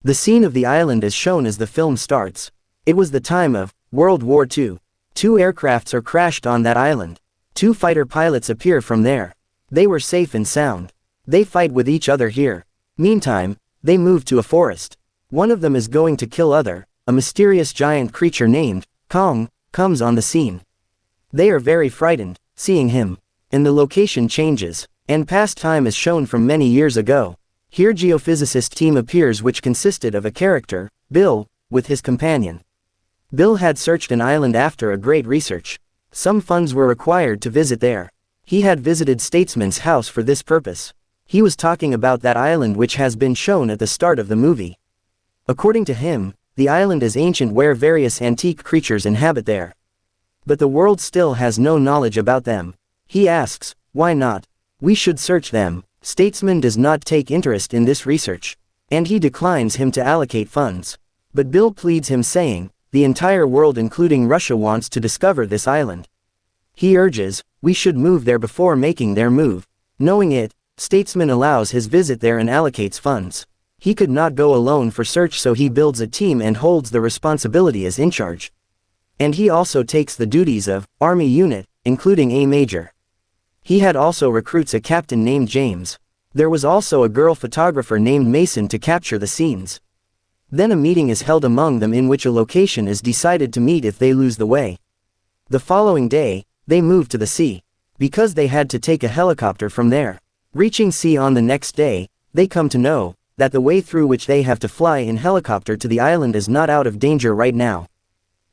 The scene of the island is shown as the film starts. It was the time of World War II. 2 aircrafts are crashed on that island. 2 fighter pilots appear from there. They were safe and sound. They fight with each other here. Meantime, they move to a forest. One of them is going to kill other. A mysterious giant creature named Kong comes on the scene. They are very frightened, seeing him. And the location changes, and past time is shown from many years ago. Here geophysicist team appears, which consisted of a character, Bill, with his companion. Bill had searched an island after a great research. Some funds were required to visit there. He had visited Statesman's house for this purpose. He was talking about that island which has been shown at the start of the movie. According to him, the island is ancient where various antique creatures inhabit there. But the world still has no knowledge about them. He asks, why not? We should search them. Statesman does not take interest in this research. And he declines him to allocate funds. But Bill pleads him, saying, the entire world including Russia wants to discover this island. He urges, we should move there before making their move. Knowing it, Statesman allows his visit there and allocates funds. He could not go alone for search, so he builds a team and holds the responsibility as in charge. And he also takes the duties of army unit, including a major. He had also recruits a captain named James. There was also a girl photographer named Mason to capture the scenes. Then a meeting is held among them in which a location is decided to meet if they lose the way. The following day, they move to the sea, because they had to take a helicopter from there. Reaching sea on the next day, they come to know that the way through which they have to fly in helicopter to the island is not out of danger right now,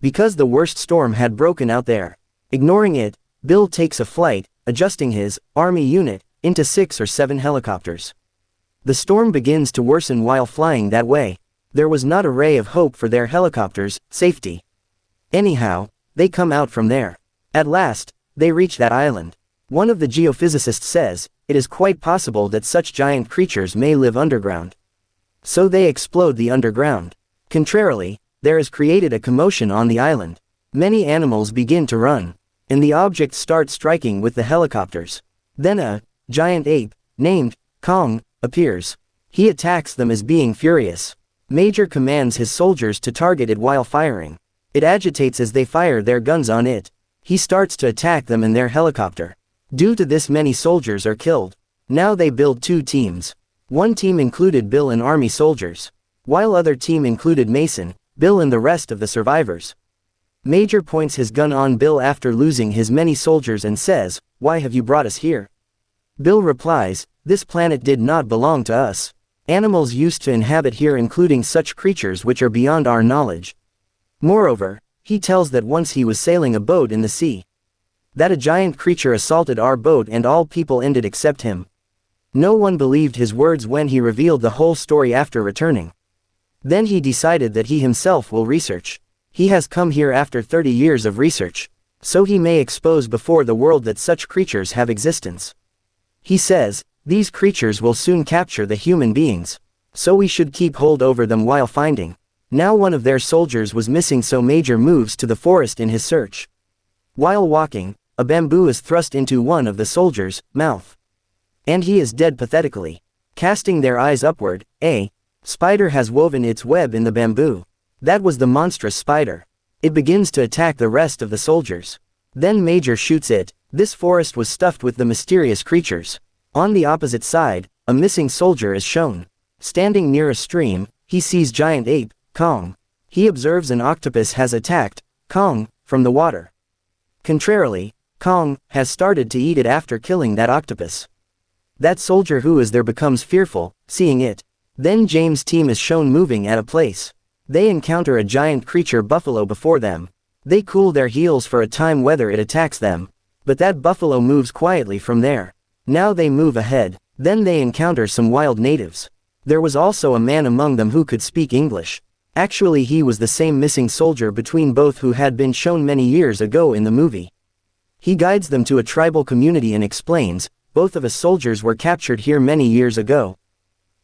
because the worst storm had broken out there. Ignoring it, Bill takes a flight, adjusting his army unit into 6 or 7 helicopters. The storm begins to worsen while flying that way. There was not a ray of hope for their helicopters' safety. Anyhow, they come out from there. At last, they reach that island. One of the geophysicists says, it is quite possible that such giant creatures may live underground. So they explode the underground. Contrarily, there is created a commotion on the island. Many animals begin to run, and the objects start striking with the helicopters. Then a giant ape, named Kong, appears. He attacks them as being furious. Major commands his soldiers to target it while firing. It agitates as they fire their guns on it. He starts to attack them in their helicopter. Due to this, many soldiers are killed. Now they build 2 teams. One team included Bill and army soldiers, while other team included Mason, Bill and the rest of the survivors. Major points his gun on Bill after losing his many soldiers and says, why have you brought us here? Bill replies, this planet did not belong to us. Animals used to inhabit here, including such creatures which are beyond our knowledge. Moreover, he tells that once he was sailing a boat in the sea, that a giant creature assaulted our boat and all people ended except him. No one believed his words when he revealed the whole story after returning. Then he decided that he himself will research. He has come here after 30 years of research, so he may expose before the world that such creatures have existence. He says, these creatures will soon capture the human beings, so we should keep hold over them while finding. Now one of their soldiers was missing, so Major moves to the forest in his search. While walking, a bamboo is thrust into one of the soldiers' mouth, and he is dead pathetically. Casting their eyes upward, a spider has woven its web in the bamboo. That was the monstrous spider. It begins to attack the rest of the soldiers. Then Major shoots it. This forest was stuffed with the mysterious creatures. On the opposite side, a missing soldier is shown. Standing near a stream, he sees giant ape, Kong. He observes an octopus has attacked Kong from the water. Contrarily, Kong has started to eat it after killing that octopus. That soldier who is there becomes fearful, seeing it. Then James' team is shown moving at a place. They encounter a giant creature buffalo before them. They cool their heels for a time whether it attacks them, but that buffalo moves quietly from there. Now they move ahead. Then they encounter some wild natives. There was also a man among them who could speak English. Actually, he was the same missing soldier between both who had been shown many years ago in the movie. He guides them to a tribal community and explains, both of us soldiers were captured here many years ago,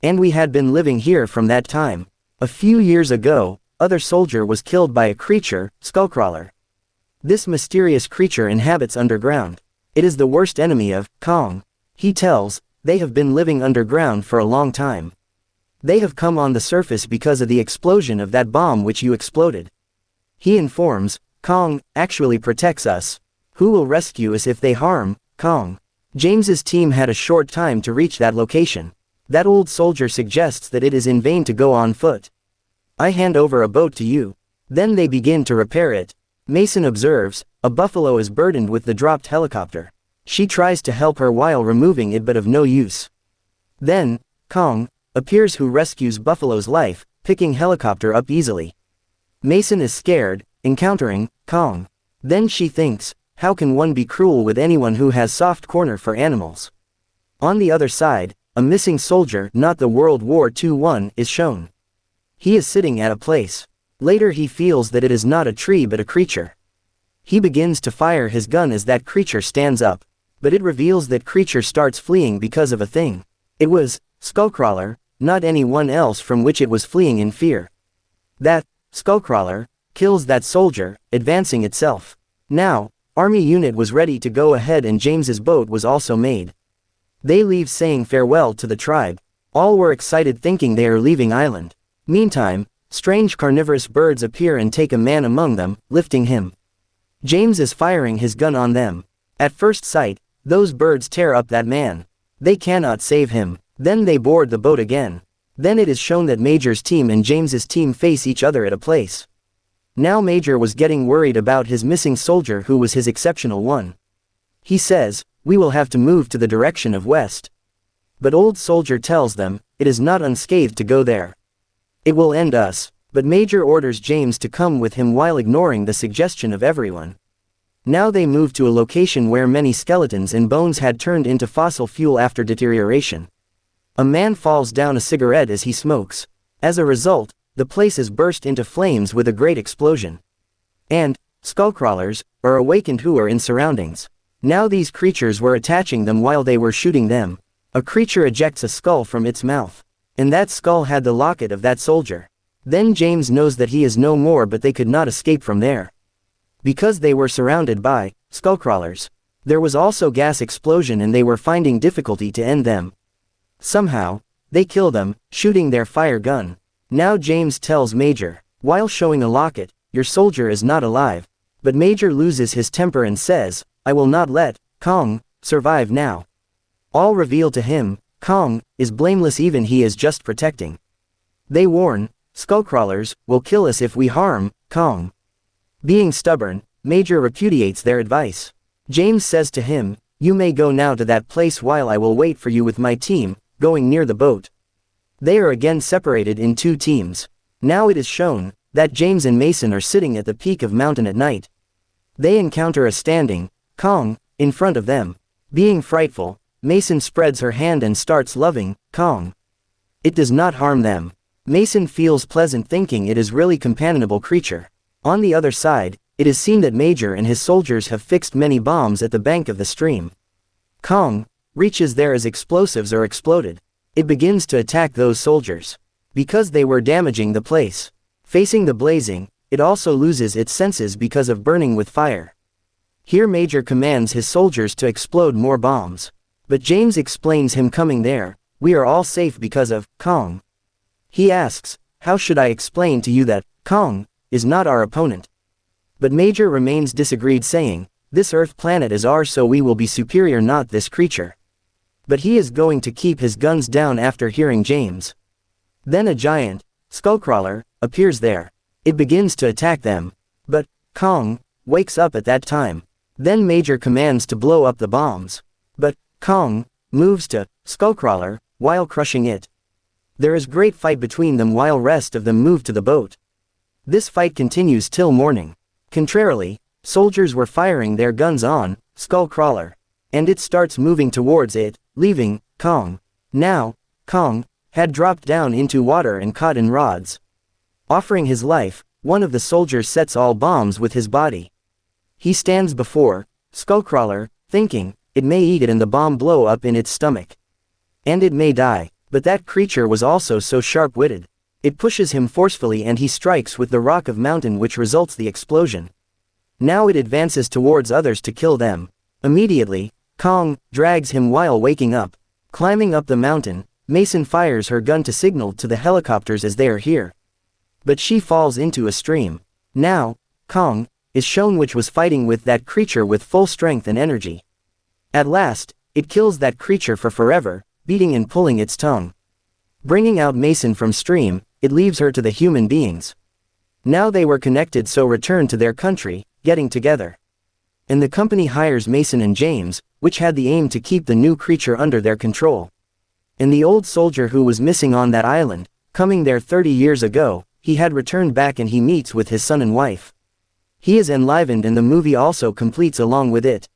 and we had been living here from that time. A few years ago, other soldier was killed by a creature, Skullcrawler. This mysterious creature inhabits underground. It is the worst enemy of Kong. He tells, they have been living underground for a long time. They have come on the surface because of the explosion of that bomb which you exploded. He informs, Kong actually protects us. Who will rescue us if they harm Kong? James's team had a short time to reach that location. That old soldier suggests that it is in vain to go on foot. I hand over a boat to you. Then they begin to repair it. Mason observes, a buffalo is burdened with the dropped helicopter. She tries to help her while removing it but of no use. Then, Kong appears who rescues Buffalo's life, picking helicopter up easily. Mason is scared, encountering Kong. Then she thinks, how can one be cruel with anyone who has soft corner for animals? On the other side, a missing soldier, not the World War II one, is shown. He is sitting at a place. Later he feels that it is not a tree but a creature. He begins to fire his gun as that creature stands up, but it reveals that creature starts fleeing because of a thing. It was Skullcrawler, not anyone else from which it was fleeing in fear. That Skullcrawler kills that soldier, advancing itself. Now, army unit was ready to go ahead and James's boat was also made. They leave saying farewell to the tribe. All were excited thinking they are leaving island. Meantime, strange carnivorous birds appear and take a man among them, lifting him. James is firing his gun on them. At first sight, those birds tear up that man. They cannot save him. Then they board the boat again. Then it is shown that Major's team and James's team face each other at a place. Now Major was getting worried about his missing soldier who was his exceptional one. He says, we will have to move to the direction of west. But old soldier tells them, it is not unscathed to go there. It will end us, but Major orders James to come with him while ignoring the suggestion of everyone. Now they move to a location where many skeletons and bones had turned into fossil fuel after deterioration. A man falls down a cigarette as he smokes. As a result, the place is burst into flames with a great explosion. And skullcrawlers are awakened who are in surroundings. Now these creatures were attaching them while they were shooting them. A creature ejects a skull from its mouth. And that skull had the locket of that soldier. Then James knows that he is no more but they could not escape from there. Because they were surrounded by skullcrawlers. There was also gas explosion and they were finding difficulty to end them. Somehow, they kill them, shooting their fire gun. Now James tells Major, while showing a locket, your soldier is not alive. But Major loses his temper and says, I will not let Kong survive now. All reveal to him, Kong is blameless even he is just protecting. They warn, skullcrawlers will kill us if we harm Kong. Being stubborn, Major repudiates their advice. James says to him, you may go now to that place while I will wait for you with my team, going near the boat. They are again separated in two teams. Now it is shown that James and Mason are sitting at the peak of mountain at night. They encounter a standing Kong in front of them. Being frightful, Mason spreads her hand and starts loving Kong. It does not harm them. Mason feels pleasant thinking it is really companionable creature. On the other side, it is seen that Major and his soldiers have fixed many bombs at the bank of the stream. Kong reaches there as explosives are exploded. It begins to attack those soldiers. Because they were damaging the place. Facing the blazing, it also loses its senses because of burning with fire. Here Major commands his soldiers to explode more bombs. But James explains him coming there, we are all safe because of Kong. He asks, how should I explain to you that Kong is not our opponent? But Major remains disagreed saying, this Earth planet is ours so we will be superior not this creature. But he is going to keep his guns down after hearing James. Then a giant skullcrawler appears there. It begins to attack them. But Kong wakes up at that time. Then Major commands to blow up the bombs. But Kong moves to skullcrawler while crushing it. There is great fight between them while rest of them move to the boat. This fight continues till morning. Contrarily, soldiers were firing their guns on skullcrawler. And it starts moving towards it, leaving Kong. Now, Kong had dropped down into water and caught in rods. Offering his life, one of the soldiers sets all bombs with his body. He stands before skullcrawler, thinking, it may eat it and the bomb blow up in its stomach. And it may die, but that creature was also so sharp-witted. It pushes him forcefully and he strikes with the rock of mountain which results the explosion. Now it advances towards others to kill them. Immediately, Kong drags him while waking up. Climbing up the mountain, Mason fires her gun to signal to the helicopters as they are here. But she falls into a stream. Now, Kong is shown, which was fighting with that creature with full strength and energy. At last, it kills that creature for forever, beating and pulling its tongue. Bringing out Mason from stream, it leaves her to the human beings. Now they were connected, so return to their country, getting together. And the company hires Mason and James, which had the aim to keep the new creature under their control. And the old soldier who was missing on that island, coming there 30 years ago, he had returned back, and he meets with his son and wife. He is enlivened, and the movie also completes along with it.